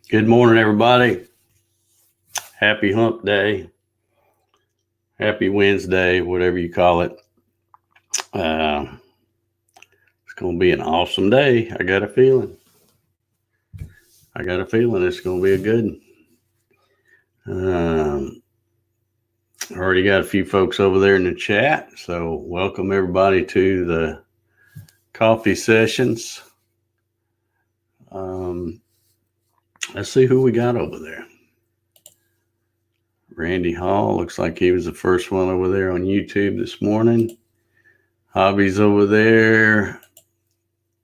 Good morning, everybody. Happy hump day. Happy Wednesday, whatever you call it. It's going to be an awesome day. I got a feeling. It's going to be a good one. Already got a few folks over there in the chat. So welcome everybody to the coffee sessions. Let's see who we got over there. Randy Hall, looks like he was the first one over there on YouTube this morning. Hobby's over there.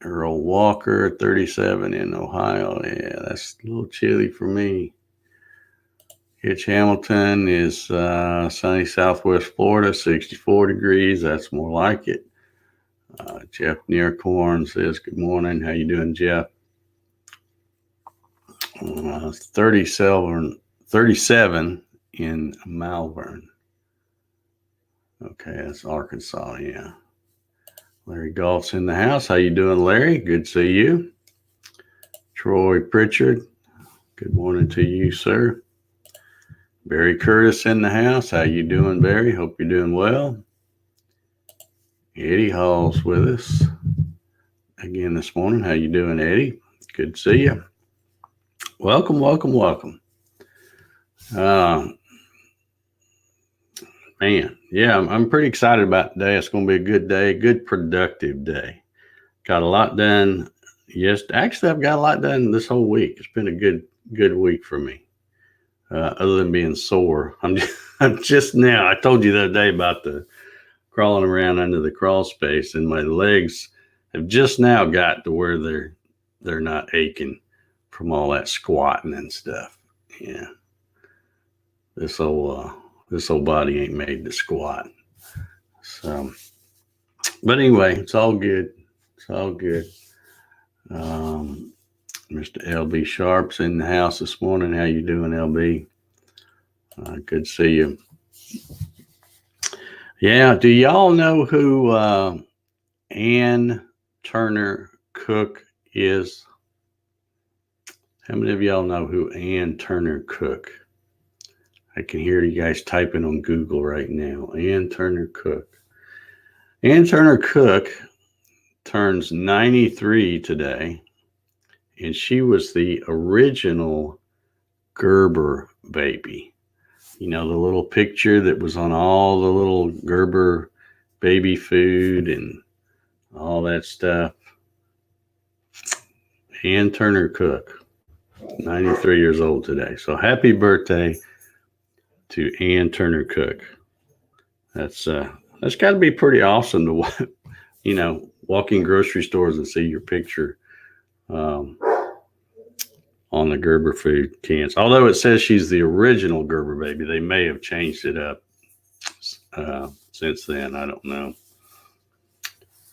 Earl Walker, 37 in Ohio. Yeah, that's a little chilly for me. Hitch Hamilton is sunny Southwest Florida, 64 degrees. That's more like it. Jeff Nearcorn says, good morning. How you doing, Jeff? 37 in Malvern. Okay, that's Arkansas, yeah. Larry Golf's in the house. How you doing, Larry? Good to see you. Troy Pritchard, good morning to you, sir. Barry Curtis in the house. How you doing, Barry? Hope you're doing well. Eddie Hall's with us again this morning. How you doing, Eddie? Good to see you. Welcome. Man, yeah, I'm pretty excited about today. It's going to be a good day, good productive day. Got a lot done. Yes, actually, I've got a lot done this whole week. It's been a good week for me. Other than being sore, I'm just now. I told you the other day about the crawling around under the crawl space, and my legs have just now got to where they're not aching from all that squatting and stuff. Yeah, this old body ain't made to squat. So, but anyway, it's all good. Mr. LB Sharp's in the house this morning. How you doing, LB? Good to see you. Yeah, do y'all know who Ann Turner Cook is? How many of y'all know who Ann Turner Cook? I can hear you guys typing on Google right now. Ann Turner Cook. Ann Turner Cook turns 93 today, and she was the original Gerber baby. You know, the little picture that was on all the little Gerber baby food and all that stuff. Ann Turner Cook, 93 years old today. So happy birthday to Ann Turner Cook. That's got to be pretty awesome to, walk in grocery stores and see your picture on the Gerber food cans. Although it says she's the original Gerber baby, they may have changed it up since then. I don't know.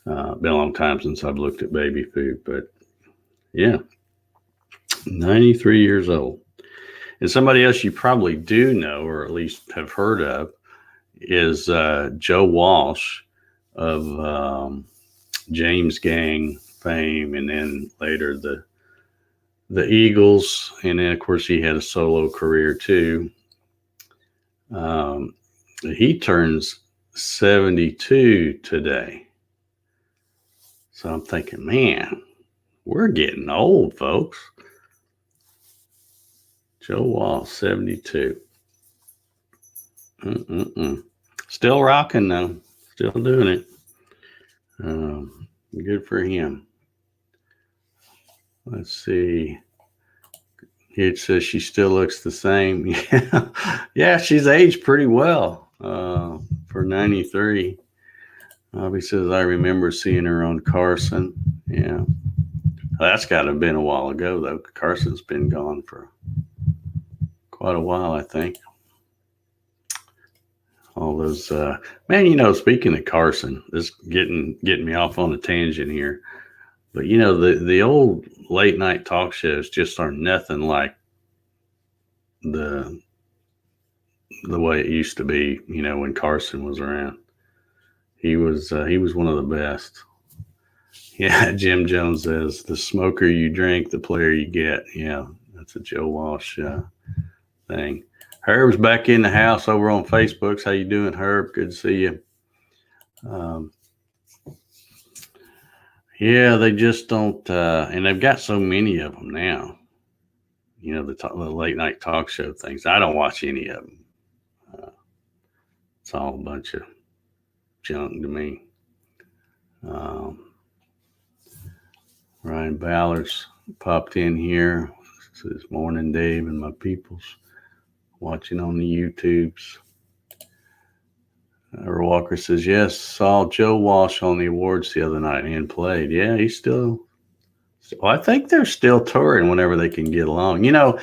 Been a long time since I've looked at baby food, but yeah, 93 years old. And somebody else you probably do know, or at least have heard of, is Joe Walsh of James Gang fame, and then later the Eagles, and then of course he had a solo career too. He turns 72 today. So I'm thinking, man, we're getting old, folks. Joe Walsh, 72. Still rocking though. Still doing it. Good for him. Let's see. It says she still looks the same. Yeah, she's aged pretty well for 93. Bobby says, I remember seeing her on Carson. Yeah. That's got to have been a while ago, though. Carson's been gone for quite a while, I think. All those, man, speaking of Carson, this getting me off on a tangent here. But, the old late night talk shows just are nothing like the way it used to be, when Carson was around. He was one of the best. Yeah, Jim Jones says, the smoker you drink, the player you get. Yeah, It's a Joe Walsh thing. Herb's back in the house over on Facebook. How you doing, Herb? Good to see you. Yeah, they just don't, and they've got so many of them now. You know, the late night talk show things. I don't watch any of them. It's all a bunch of junk to me. Ryan Ballard's popped in here. Says, morning, Dave, and my peoples watching on the YouTubes. Walker says, yes, saw Joe Walsh on the awards the other night and played. Yeah, he's still, well, I think they're still touring whenever they can get along. You know,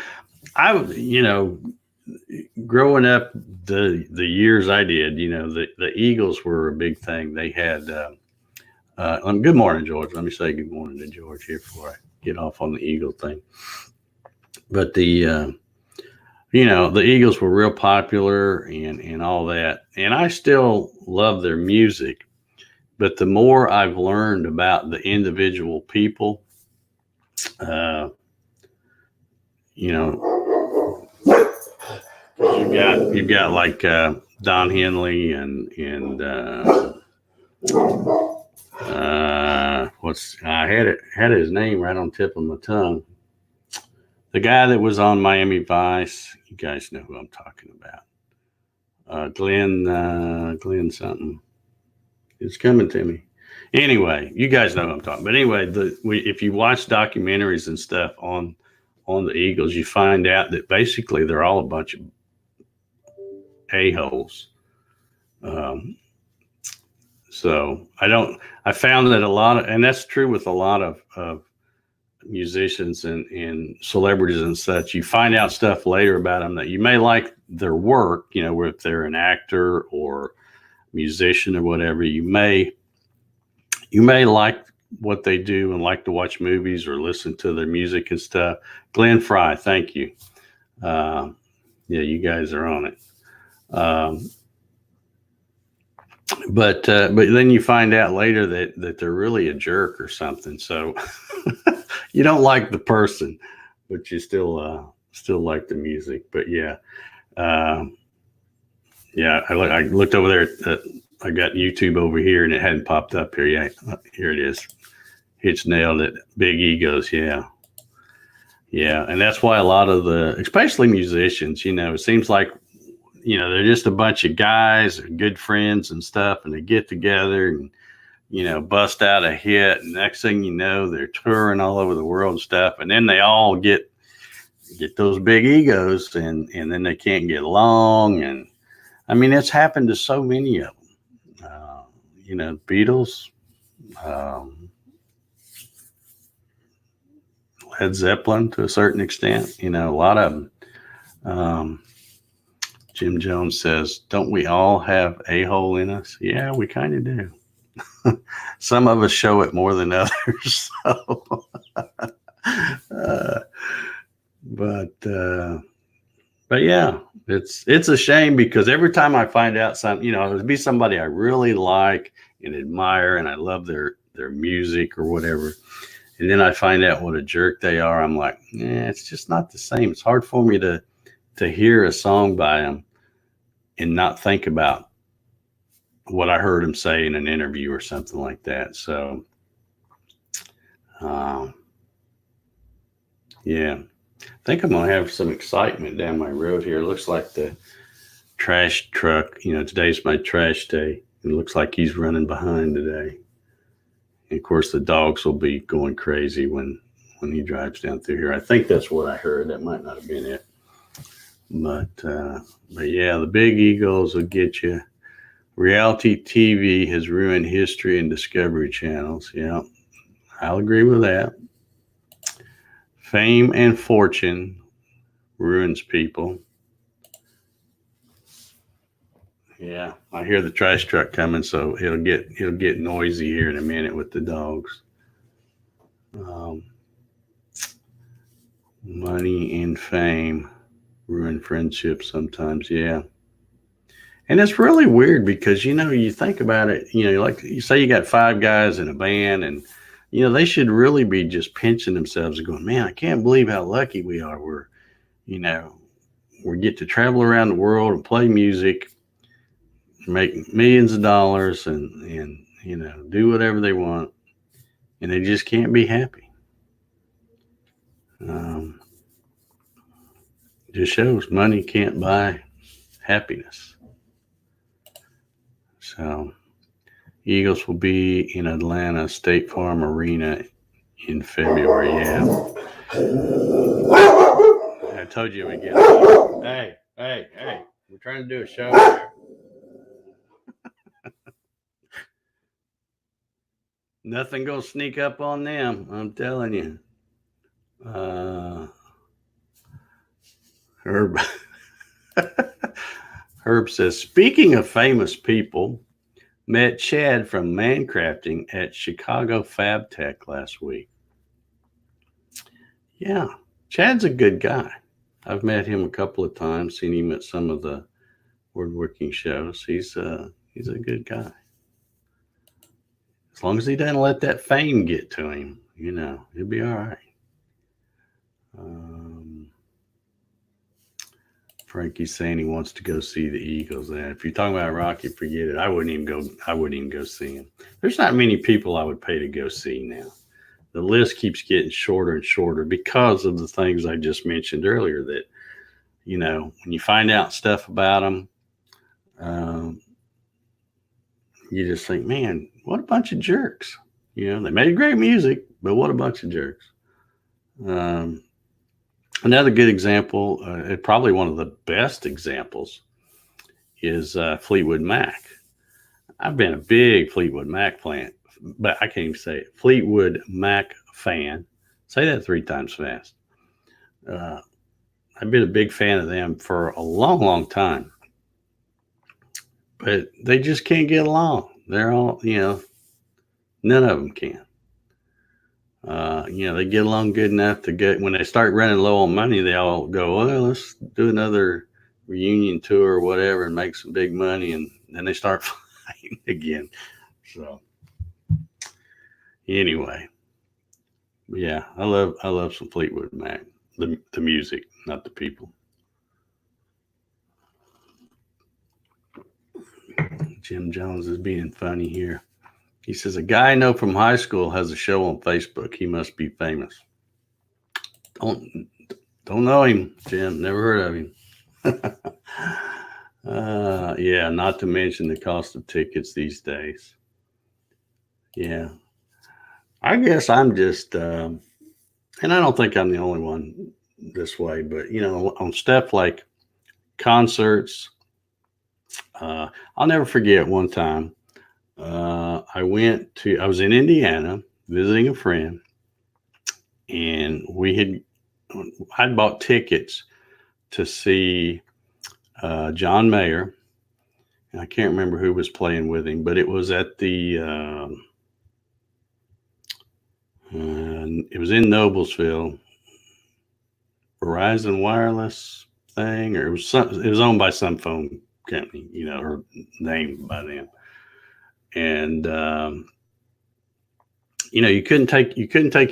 growing up the years I did, you know, the Eagles were a big thing. They had, good morning, George. Let me say good morning to George here before I get off on the Eagle thing. But the Eagles were real popular and all that. And I still love their music. But the more I've learned about the individual people, you've got like Don Henley and I had his name right on the tip of my tongue. The guy that was on Miami Vice, you guys know who I'm talking about. Glenn something. It's coming to me. Anyway, you guys know who I'm talking about. But anyway, if you watch documentaries and stuff on the Eagles, you find out that basically they're all a bunch of a-holes. So I found that and that's true with a lot of musicians and celebrities and such. You find out stuff later about them that you may like their work, you know, if they're an actor or musician or whatever, you may like what they do and like to watch movies or listen to their music and stuff. Glenn Fry, thank you. Yeah, you guys are on it. But then you find out later that they're really a jerk or something. So you don't like the person, but you still like the music. But yeah, I looked over there. I got YouTube over here, and it hadn't popped up here yet. Here it is. Hitch nailed it. Big egos, yeah, and that's why a lot of especially musicians, you know, it seems like, you know, they're just a bunch of guys, good friends and stuff, and they get together and, you know, bust out a hit. And next thing you know, they're touring all over the world and stuff. And then they all get those big egos and then they can't get along. And I mean, it's happened to so many of them. You know, Beatles, Led Zeppelin to a certain extent, you know, a lot of them. Jim Jones says, don't we all have a-hole in us? Yeah, we kind of do. Some of us show it more than others. So. But yeah, it's a shame because every time I find out something, you know, it'd be somebody I really like and admire and I love their music or whatever. And then I find out what a jerk they are. I'm like, it's just not the same. It's hard for me to hear a song by them and not think about what I heard him say in an interview or something like that. So, yeah, I think I'm going to have some excitement down my road here. It looks like the trash truck, you know, today's my trash day. It looks like he's running behind today. And of course, the dogs will be going crazy when he drives down through here. I think that's what I heard. That might not have been it. But yeah, the big egos will get you. Reality TV has ruined history and Discovery channels. Yeah, I'll agree with that. Fame and fortune ruins people. Yeah, I hear the trash truck coming, so it'll get noisy here in a minute with the dogs. Money and fame ruin friendships sometimes, yeah. And it's really weird because, you know, you think about it, you know, like you say you got 5 guys in a band and they should really be just pinching themselves and going, man, I can't believe how lucky we are. You know, we get to travel around the world and play music, make millions of dollars, and do whatever they want, and they just can't be happy. Um, just shows money can't buy happiness. So, Eagles will be in Atlanta State Farm Arena in February. Yeah, I told you we'd get. Hey! We're trying to do a show here. Nothing gonna sneak up on them. I'm telling you. Herb. Herb says, speaking of famous people, met Chad from Mancrafting at Chicago Fab Tech last week. Yeah, Chad's a good guy. I've met him a couple of times, seen him at some of the woodworking shows. He's a good guy. As long as he doesn't let that fame get to him, he'll be all right. Frankie's saying he wants to go see the Eagles. And if you're talking about Rocky, forget it. I wouldn't even go see him. There's not many people I would pay to go see now. The list keeps getting shorter and shorter because of the things I just mentioned earlier that, when you find out stuff about them, you just think, man, what a bunch of jerks. They made great music, but what a bunch of jerks. Another good example, probably one of the best examples, is Fleetwood Mac. I've been a big Fleetwood Mac fan, but I can't even say it. Fleetwood Mac fan. Say that 3 times fast. I've been a big fan of them for a long, long time. But they just can't get along. They're all, none of them can. They get along good enough to get, when they start running low on money, they all go, well, let's do another reunion tour or whatever and make some big money. And then they start fighting again. So anyway, yeah, I love some Fleetwood Mac, the music, not the people. Jim Jones is being funny here. He says, a guy I know from high school has a show on Facebook. He must be famous. Don't know him, Jim. Never heard of him. Yeah, not to mention the cost of tickets these days. Yeah. I guess I'm just, and I don't think I'm the only one this way, but, on stuff like concerts, I'll never forget one time. I was in Indiana visiting a friend, and I'd bought tickets to see John Mayer. I can't remember who was playing with him, but it was at the it was in Noblesville, Verizon Wireless thing, or it was owned by some phone company, or named by them. And you couldn't take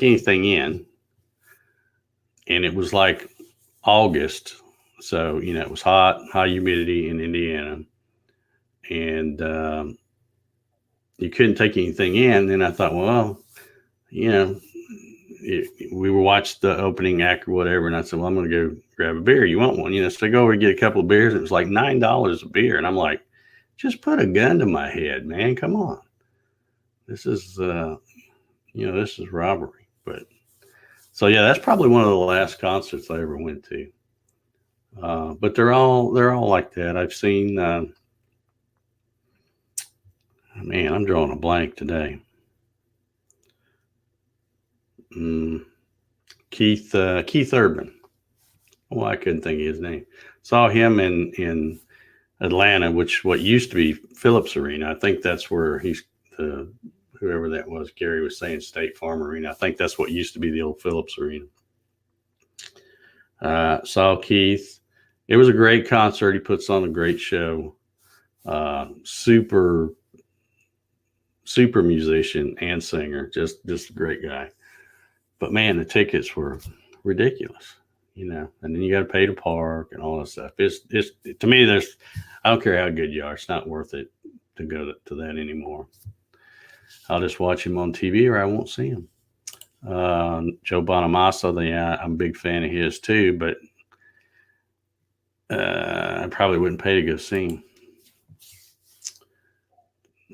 anything in, and it was like August, so it was high humidity in Indiana, and you couldn't take anything in. And I thought, well, we were watched the opening act or whatever, and I said, well, I'm going to go grab a beer. You want one? So I go over and get a couple of beers. And it was like $9 a beer, and I'm like, just put a gun to my head, man. Come on. This is, this is robbery. But so, yeah, that's probably one of the last concerts I ever went to. But they're all like that. I've seen, man, I'm drawing a blank today. Keith Urban. Oh, I couldn't think of his name. Saw him in Atlanta, what used to be Phillips Arena. I think that's where whoever that was, Gary was saying State Farm Arena. I think that's what used to be the old Phillips Arena. Saw Keith. It was a great concert. He puts on a great show. Super super musician and singer, just a great guy. But man, the tickets were ridiculous, and then you got to pay to park and all that stuff. It's to me, I don't care how good you are, it's not worth it to go to that anymore. I'll just watch him on TV or I won't see him. Joe Bonamassa, I'm a big fan of his too, but I probably wouldn't pay to go see him.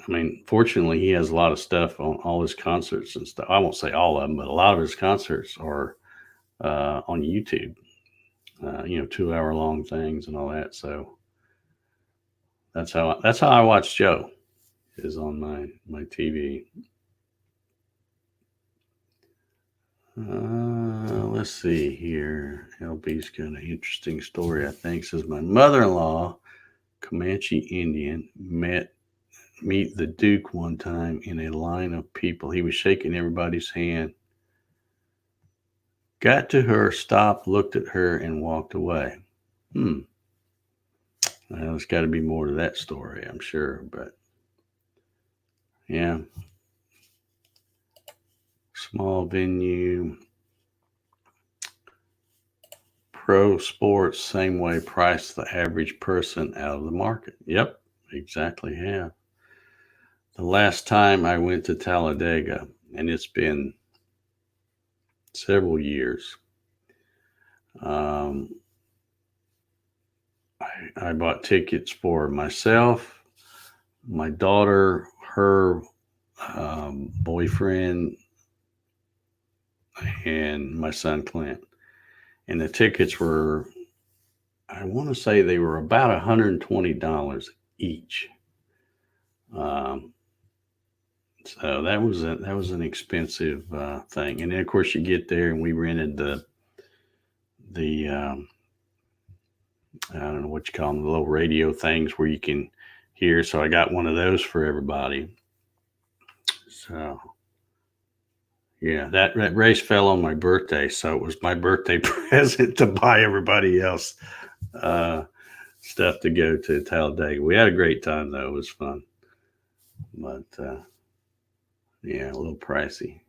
I mean, fortunately, he has a lot of stuff on all his concerts and stuff. I won't say all of them, but a lot of his concerts are on YouTube. 2-hour long things and all that. So that's how I watch Joe, is on my TV. Let's see here. LB's got an interesting story, I think. Says my mother-in-law, Comanche Indian, meet the Duke one time in a line of people. He was shaking everybody's hand. Got to her, stopped, looked at her, and walked away. Well, there's got to be more to that story, I'm sure. But yeah. Small venue. Pro sports, same way, price the average person out of the market. Yep, exactly have. The last time I went to Talladega, and it's been several years, I bought tickets for myself, my daughter, her boyfriend, and my son Clint. And the tickets were, I want to say they were about $120 each. So that was an expensive thing. And then of course you get there, and we rented the I don't know what you call them, the little radio things where you can hear. So I got one of those for everybody. So yeah, that race fell on my birthday, so it was my birthday present to buy everybody else stuff to go to Talladega. We had a great time though; it was fun, but yeah, a little pricey.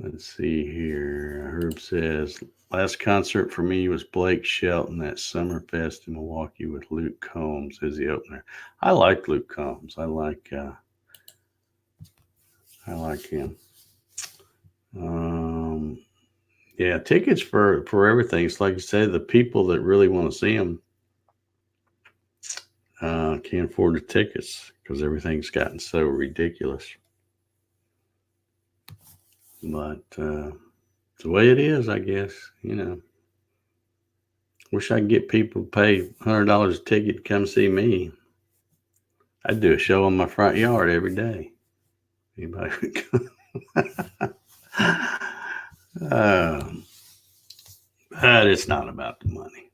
Let's see here. Herb says last concert for me was Blake Shelton at Summerfest in Milwaukee with Luke Combs as the opener. I like Luke Combs. I like him. Yeah, tickets for everything. It's like you said, the people that really want to see him can't afford the tickets because everything's gotten so ridiculous. But it's the way it is, I guess. Wish I could get people to pay $100 a ticket to come see me. I'd do a show in my front yard every day. Anybody would come. But it's not about the money.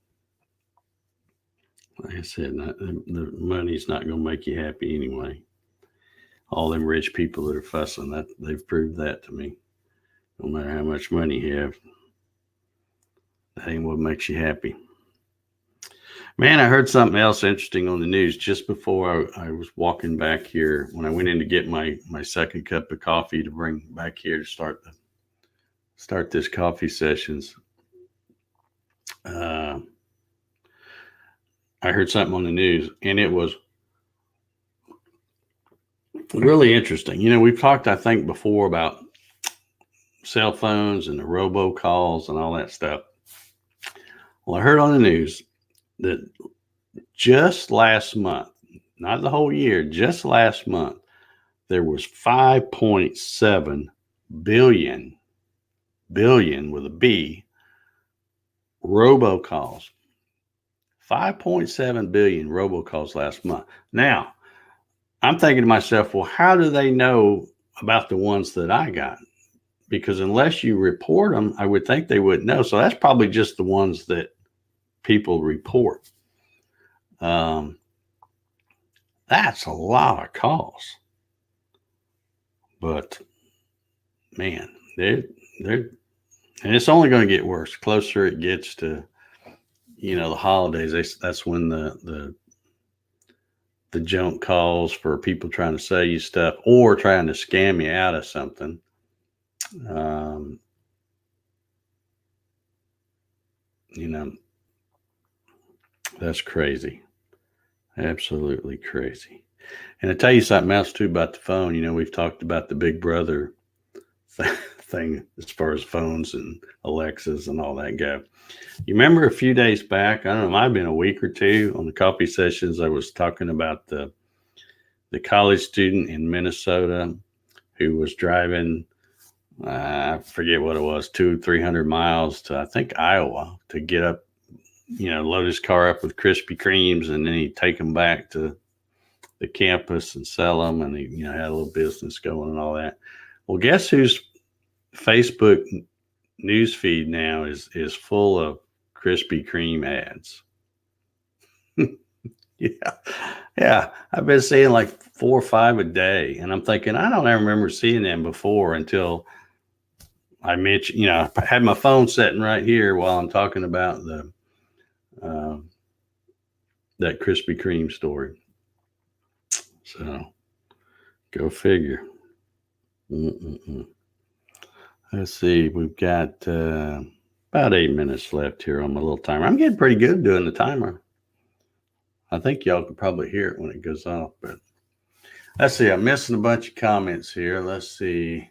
Like I said, the money's not going to make you happy anyway. All them rich people that are fussing, that they've proved that to me. No matter how much money you have, that ain't what makes you happy. Man, I heard something else interesting on the news just before I was walking back here when I went in to get my second cup of coffee to bring back here to start this coffee sessions. I heard something on the news, and it was really interesting. We've talked, I think, before about cell phones and the robocalls and all that stuff. Well, I heard on the news that just last month, not the whole year, just last month, there was 5.7 billion with a B, robocalls. 5.7 billion robocalls last month. Now, I'm thinking to myself, well, how do they know about the ones that I got? Because unless you report them, I would think they wouldn't know. So that's probably just the ones that people report. That's a lot of calls. But man, they're and it's only going to get worse. The closer it gets to the holidays, that's when the the junk calls for people trying to sell you stuff or trying to scam you out of something. Um, you know, that's crazy. Absolutely crazy. And I tell you something else too about the phone. We've talked about the Big Brother thing as far as phones and Alexas and all that go. You remember a few days back, I don't know, it might have been a week or two on the coffee sessions, I was talking about the college student in Minnesota who was driving, I forget what it was, 300 miles to, I think, Iowa to get up, load his car up with Krispy Kremes, and then he'd take them back to the campus and sell them. And he, had a little business going and all that. Well, guess whose Facebook news feed now is full of Krispy Kreme ads. Yeah. I've been seeing like 4 or 5 a day, and I'm thinking, I don't ever remember seeing them before until I mentioned, I had my phone sitting right here while I'm talking about that Krispy Kreme story. So go figure. Let's see. We've got about 8 minutes left here on my little timer. I'm getting pretty good doing the timer. I think y'all can probably hear it when it goes off, but let's see. I'm missing a bunch of comments here. Let's see.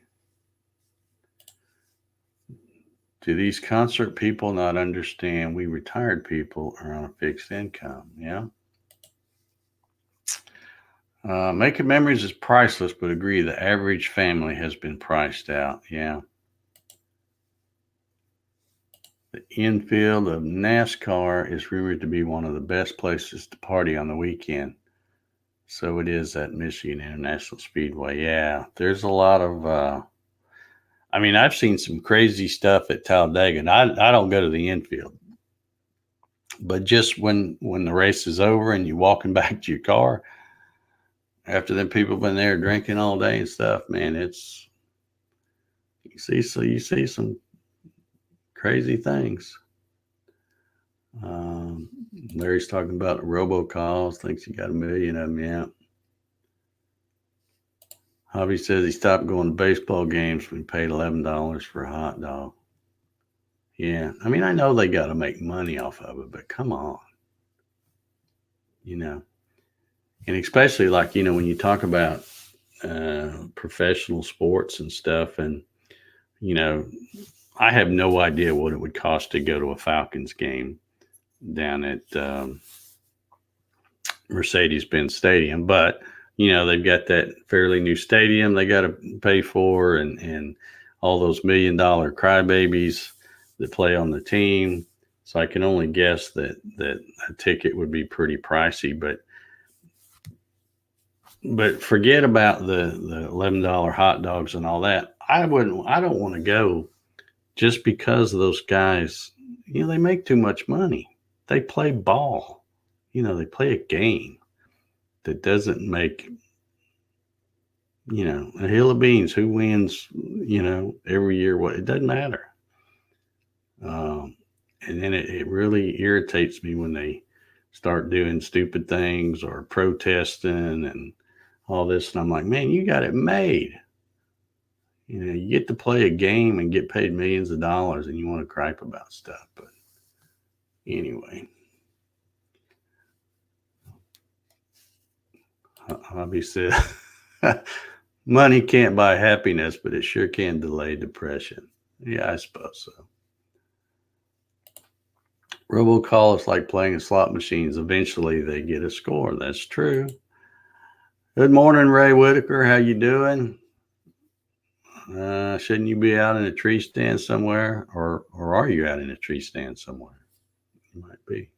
Do these concert people not understand we retired people are on a fixed income? Yeah. Making memories is priceless, but agree the average family has been priced out. Yeah. The infield of NASCAR is rumored to be one of the best places to party on the weekend. So it is at Michigan International Speedway. Yeah, there's a lot of, I've seen some crazy stuff at Talladega, and I don't go to the infield. But just when the race is over and you're walking back to your car, after them people have been there drinking all day and stuff, man, you see some crazy things. Larry's talking about robocalls, thinks he got 1 million of them. Yeah. Hobby says he stopped going to baseball games when he paid $11 for a hot dog. Yeah. I know they got to make money off of it, but come on. And especially like, when you talk about professional sports and stuff, and, I have no idea what it would cost to go to a Falcons game down at Mercedes-Benz Stadium, but they've got that fairly new stadium they got to pay for, and all those $1 million crybabies that play on the team. So I can only guess that a ticket would be pretty pricey, but forget about the $11 hot dogs and all that. I don't want to go just because those guys, they make too much money. They play ball. They play a game that doesn't make, a hill of beans. Who wins, every year? What? It doesn't matter. And then it really irritates me when they start doing stupid things or protesting and all this. And I'm like, man, you got it made. You get to play a game and get paid millions of dollars, and you want to gripe about stuff. But anyway. Hobby said, money can't buy happiness, but it sure can delay depression. Yeah, I suppose so. Robocall is like playing slot machines. Eventually they get a score. That's true. Good morning, Ray Whitaker. How you doing? Shouldn't you be out in a tree stand somewhere? Or are you out in a tree stand somewhere? You might be.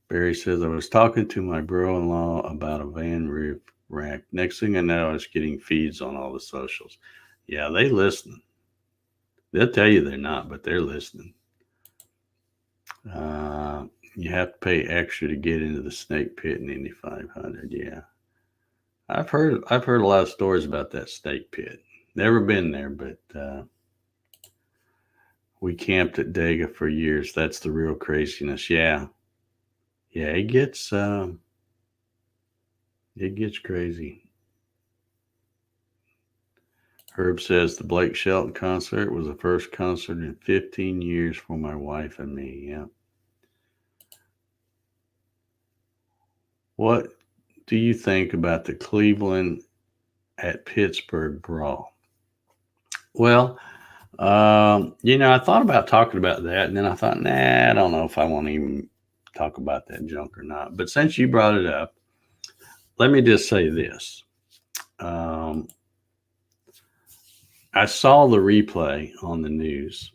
Barry says, I was talking to my bro-in-law about a van roof rack. Next thing I know, I was getting feeds on all the socials. Yeah, they listening. They'll tell you they're not, but they're listening. You have to pay extra to get into the snake pit in Indy 500. Yeah, I've heard a lot of stories about that snake pit. Never been there, but we camped at Dega for years. That's the real craziness. Yeah, it gets It gets crazy. Herb says the Blake Shelton concert was the first concert in 15 years for my wife and me. Yeah. What do you think about the Cleveland at Pittsburgh brawl? Well, I thought about talking about that, and then I thought, nah, I don't know if I want to even talk about that junk or not. But since you brought it up, let me just say this. Um, I saw the replay on the news.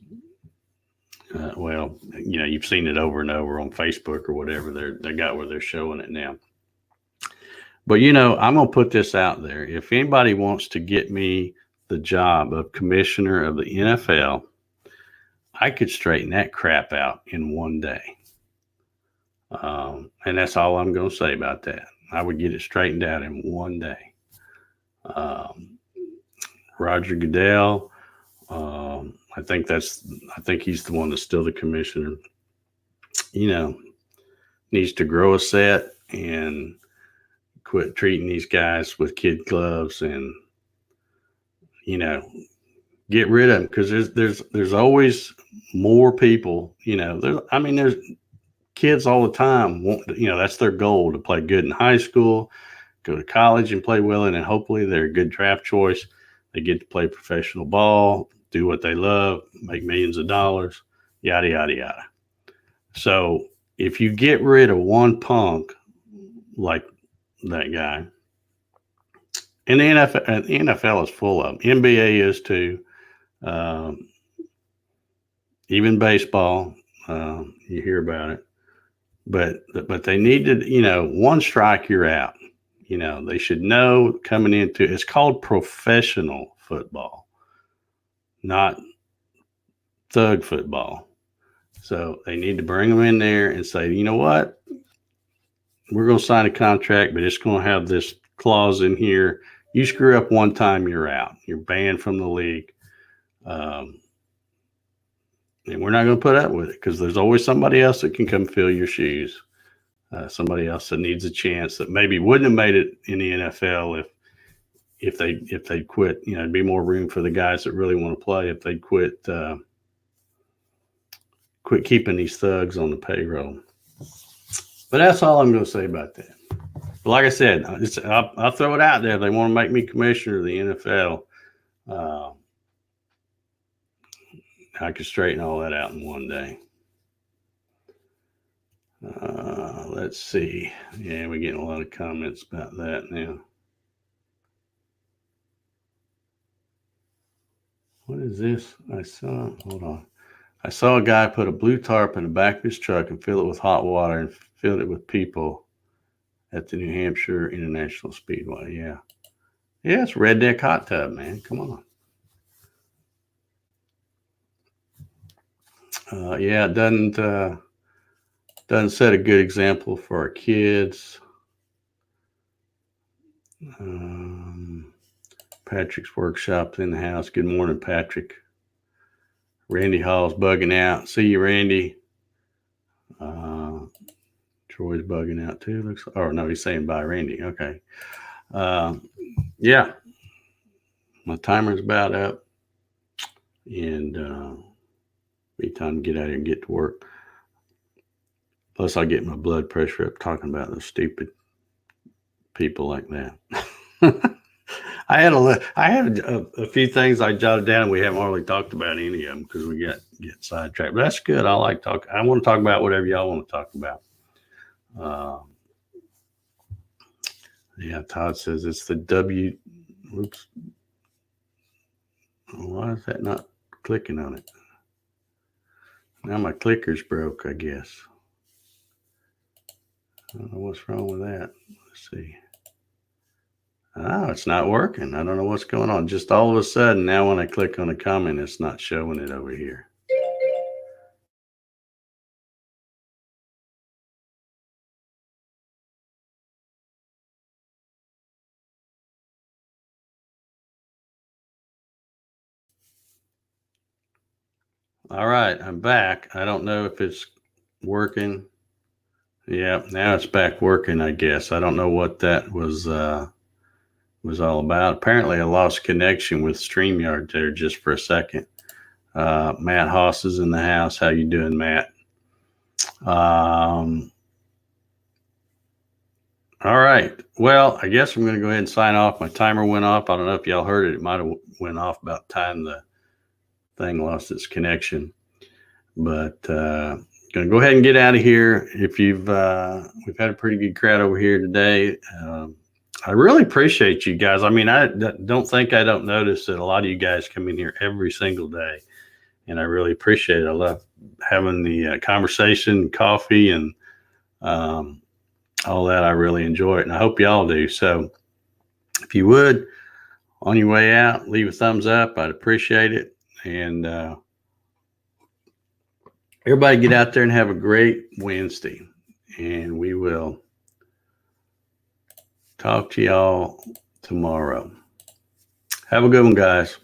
You've seen it over and over on Facebook or whatever. They got where they're showing it now. But I'm gonna put this out there. If anybody wants to get me the job of commissioner of the NFL, I could straighten that crap out in one day. And that's all I'm gonna say about that. I would get it straightened out in one day. Roger Goodell. I think he's the one that's still the commissioner. Needs to grow a set and quit treating these guys with kid gloves, and get rid of them, because there's always more people. There's kids all the time that's their goal, to play good in high school, go to college and play well, and hopefully they're a good draft choice. They get to play professional ball, do what they love, make millions of dollars, yada, yada, yada. So if you get rid of one punk like that guy, and the NFL is full of them. NBA is too. Even baseball, you hear about it. But they need to, one strike, you're out. They should know coming into it's called professional football, not thug football. So they need to bring them in there and say, you know what? We're going to sign a contract, but it's going to have this clause in here. You screw up one time, you're out. You're banned from the league. And we're not going to put up with it, because there's always somebody else that can come fill your shoes. Somebody else that needs a chance, that maybe wouldn't have made it in the NFL if they quit. There'd be more room for the guys that really want to play if they quit keeping these thugs on the payroll. But that's all I'm going to say about that. But like I said, I'll throw it out there. If they want to make me commissioner of the NFL, I could straighten all that out in one day. Let's see. Yeah, we're getting a lot of comments about that now. What is this? Hold on. I saw a guy put a blue tarp in the back of his truck and fill it with hot water and filled it with people at the New Hampshire International Speedway. Yeah. Yeah, it's redneck hot tub, man. Come on. Yeah, it doesn't set a good example for our kids. Patrick's workshop in the house. Good morning, Patrick. Randy Hall's bugging out. See you, Randy. Troy's bugging out too. No, he's saying bye, Randy. Okay. Yeah. My timer's about up, and be time to get out here and get to work. Plus, I get my blood pressure up talking about those stupid people like that. I had a few things I jotted down. We haven't hardly talked about any of them because we get sidetracked. But that's good. I want to talk about whatever y'all want to talk about. Yeah, Todd says it's the W. Oops. Why is that not clicking on it? Now my clicker's broke, I guess. I don't know what's wrong with that. Let's see. Oh, it's not working. I don't know what's going on. Just all of a sudden, now when I click on a comment, it's not showing it over here. All right, I'm back. I don't know if it's working. Yeah, now it's back working, I guess. I don't know what that was all about. Apparently I lost connection with StreamYard there just for a second. Matt Haas is in the house. How you doing, Matt? Um, all right. Well, I guess I'm going to go ahead and sign off. My timer went off. I don't know if y'all heard it. It might have went off about time the thing lost its connection. But going to go ahead and get out of here. If we've had a pretty good crowd over here today. I really appreciate you guys. I mean, I don't think I don't notice that a lot of you guys come in here every single day, and I really appreciate it. I love having the conversation, coffee, and all that. I really enjoy it, and I hope y'all do. So, if you would, on your way out, leave a thumbs up. I'd appreciate it, and everybody get out there and have a great Wednesday, and we will talk to y'all tomorrow. Have a good one, guys.